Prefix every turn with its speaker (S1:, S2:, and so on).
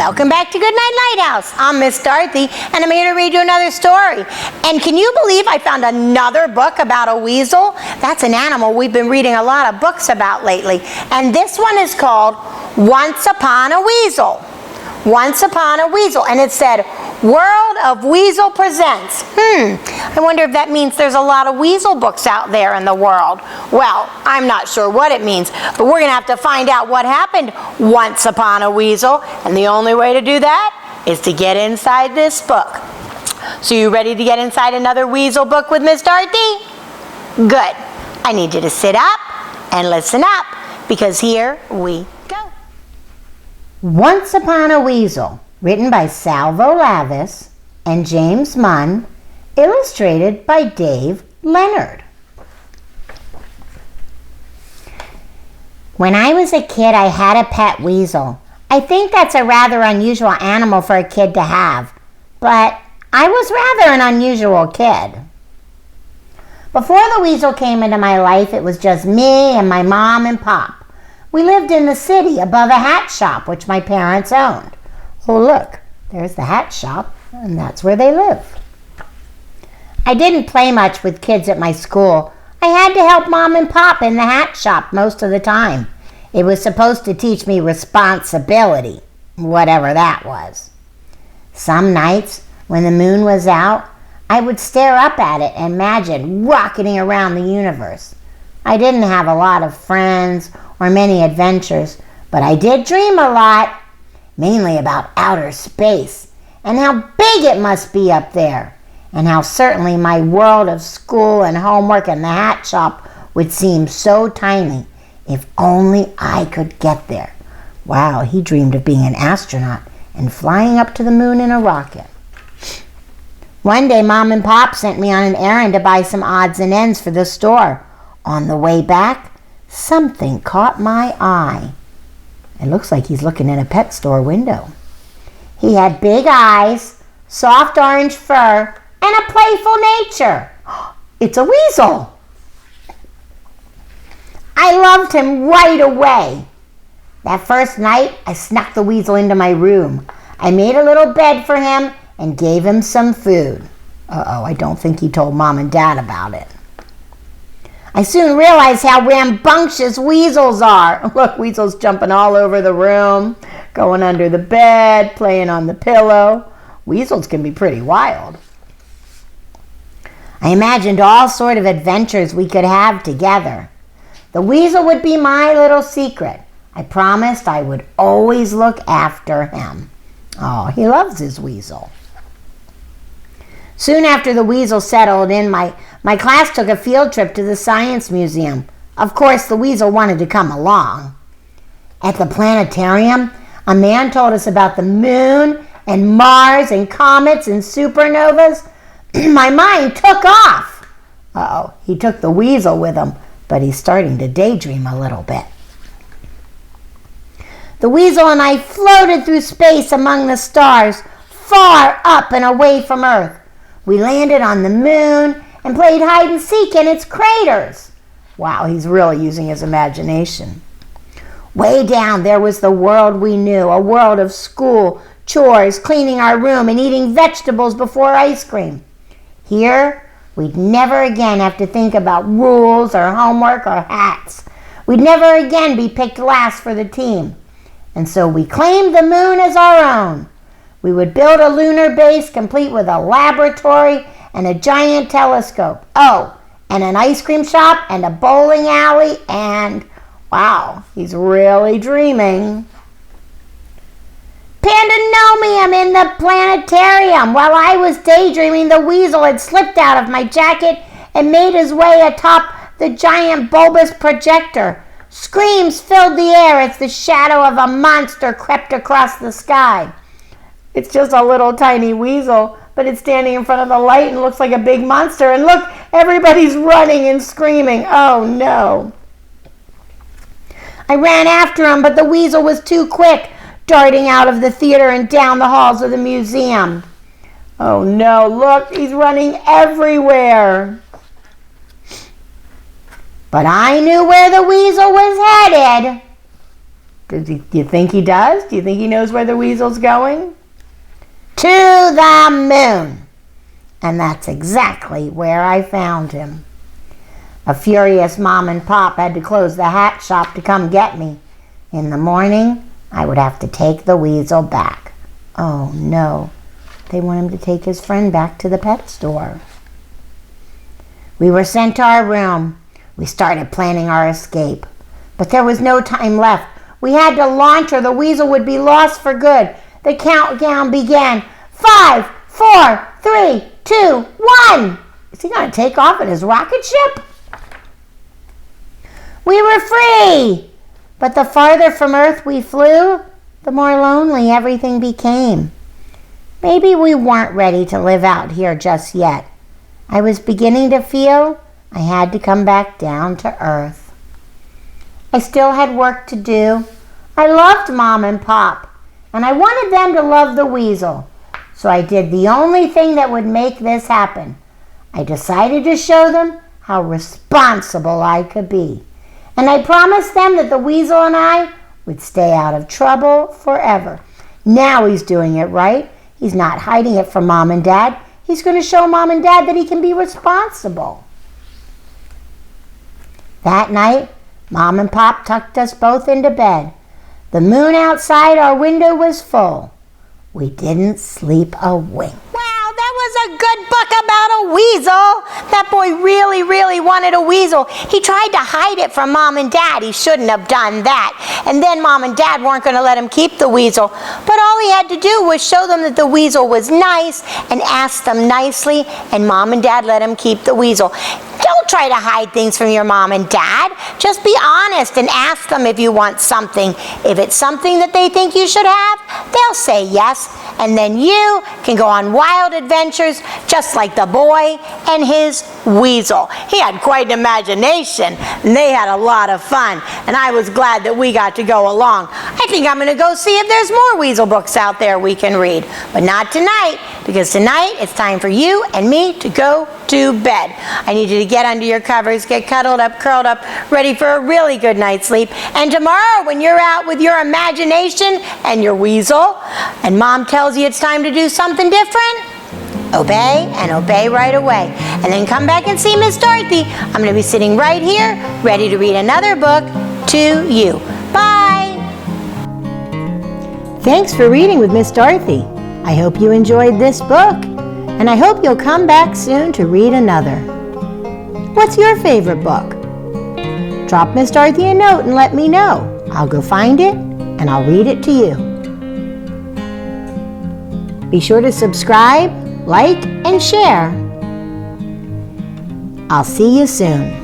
S1: Welcome back to Goodnight Lighthouse. I'm Miss Dorothy, and I'm here to read you another story. And can you believe I found another book about a weasel? That's an animal we've been reading a lot of books about lately. And this one is called Once Upon a Weasel. Once Upon a Weasel. And it said, World of Weasel Presents. I wonder if that means there's a lot of weasel books out there in the world. Well, I'm not sure what it means, but we're going to have to find out what happened once upon a weasel. And the only way to do that is to get inside this book. So you ready to get inside another weasel book with Miss Dorothy? Good. I need you to sit up and listen up, because here we go. Once Upon a Weasel, written by Salvo Lavis and James Munn, illustrated by Dave Leonard. When I was a kid, I had a pet weasel. I think that's a rather unusual animal for a kid to have, but I was rather an unusual kid. Before the weasel came into my life, it was just me and my mom and pop. We lived in the city above a hat shop, which my parents owned. Oh, look, there's the hat shop, and that's where they live. I didn't play much with kids at my school. I had to help Mom and Pop in the hat shop most of the time. It was supposed to teach me responsibility, whatever that was. Some nights, when the moon was out, I would stare up at it and imagine rocketing around the universe. I didn't have a lot of friends or many adventures, but I did dream a lot, mainly about outer space and how big it must be up there, and how certainly my world of school and homework and the hat shop would seem so tiny if only I could get there. Wow, he dreamed of being an astronaut and flying up to the moon in a rocket. One day, Mom and Pop sent me on an errand to buy some odds and ends for the store. On the way back, something caught my eye. It looks like he's looking in a pet store window. He had big eyes, soft orange fur, and a playful nature. It's a weasel. I loved him right away. That first night, I snuck the weasel into my room. I made a little bed for him and gave him some food. I don't think he told Mom and Dad about it. I soon realized how rambunctious weasels are. Look, weasels jumping all over the room, going under the bed, playing on the pillow. Weasels can be pretty wild. I imagined all sort of adventures we could have together. The weasel would be my little secret. I promised I would always look after him. Oh, he loves his weasel. Soon after the weasel settled in, my class took a field trip to the Science Museum. Of course, the weasel wanted to come along. At the planetarium, a man told us about the moon and Mars and comets and supernovas. My mind took off. He took the weasel with him, but he's starting to daydream a little bit. The weasel and I floated through space among the stars, far up and away from Earth. We landed on the moon and played hide and seek in its craters. Wow, he's really using his imagination. Way down there was the world we knew, a world of school, chores, cleaning our room, and eating vegetables before ice cream. Here, we'd never again have to think about rules or homework or hats. We'd never again be picked last for the team. And so we claimed the moon as our own. We would build a lunar base complete with a laboratory and a giant telescope. Oh, and an ice cream shop and a bowling alley and, wow, he's really dreaming. Pandemonium in the planetarium. While I was daydreaming, the weasel had slipped out of my jacket and made his way atop the giant bulbous projector. Screams filled the air as the shadow of a monster crept across the sky. It's just a little tiny weasel, but it's standing in front of the light and looks like a big monster. And look, everybody's running and screaming. Oh, no. I ran after him, but the weasel was too quick, darting out of the theater and down the halls of the museum. Oh, no, look, he's running everywhere. But I knew where the weasel was headed. Do you think he does? Do you think he knows where the weasel's going? To the moon. And that's exactly where I found him. A furious Mom and Pop had to close the hat shop to come get me. In the morning, I would have to take the weasel back. Oh no, they want him to take his friend back to the pet store. We were sent to our room. We started planning our escape. But there was no time left. We had to launch or the weasel would be lost for good. The countdown began. 5, 4, 3, 2, 1. Is he going to take off in his rocket ship? We were free. But the farther from Earth we flew, the more lonely everything became. Maybe we weren't ready to live out here just yet. I was beginning to feel I had to come back down to Earth. I still had work to do. I loved Mom and Pop, and I wanted them to love the weasel. So I did the only thing that would make this happen. I decided to show them how responsible I could be. And I promised them that the weasel and I would stay out of trouble forever. Now he's doing it right. He's not hiding it from Mom and Dad. He's going to show Mom and Dad that he can be responsible. That night, Mom and Pop tucked us both into bed. The moon outside our window was full. We didn't sleep a wink. Wow, that was a good book about a weasel. That boy really, really wanted a weasel. He tried to hide it from Mom and Dad. He shouldn't have done that. And then Mom and Dad weren't going to let him keep the weasel. But all he had to do was show them that the weasel was nice and ask them nicely, and Mom and Dad let him keep the weasel. Don't try to hide things from your Mom and Dad. Just be honest and ask them if you want something. If it's something that they think you should have, they'll say yes. And then you can go on wild adventures just like the boy and his weasel. He had quite an imagination, and they had a lot of fun. And I was glad that we got to go along. I think I'm going to go see if there's more weasel books out there we can read. But not tonight, because tonight it's time for you and me to go to bed. I need you to get under your covers, get cuddled up, curled up, ready for a really good night's sleep. And tomorrow, when you're out with your imagination and your weasel, and Mom tells you it's time to do something different, obey and obey right away. And then come back and see Miss Dorothy. I'm going to be sitting right here, ready to read another book to you. Bye! Thanks for reading with Miss Dorothy. I hope you enjoyed this book, and I hope you'll come back soon to read another. What's your favorite book? Drop Miss Dorothy a note and let me know. I'll go find it, and I'll read it to you. Be sure to subscribe, like, and share. I'll see you soon.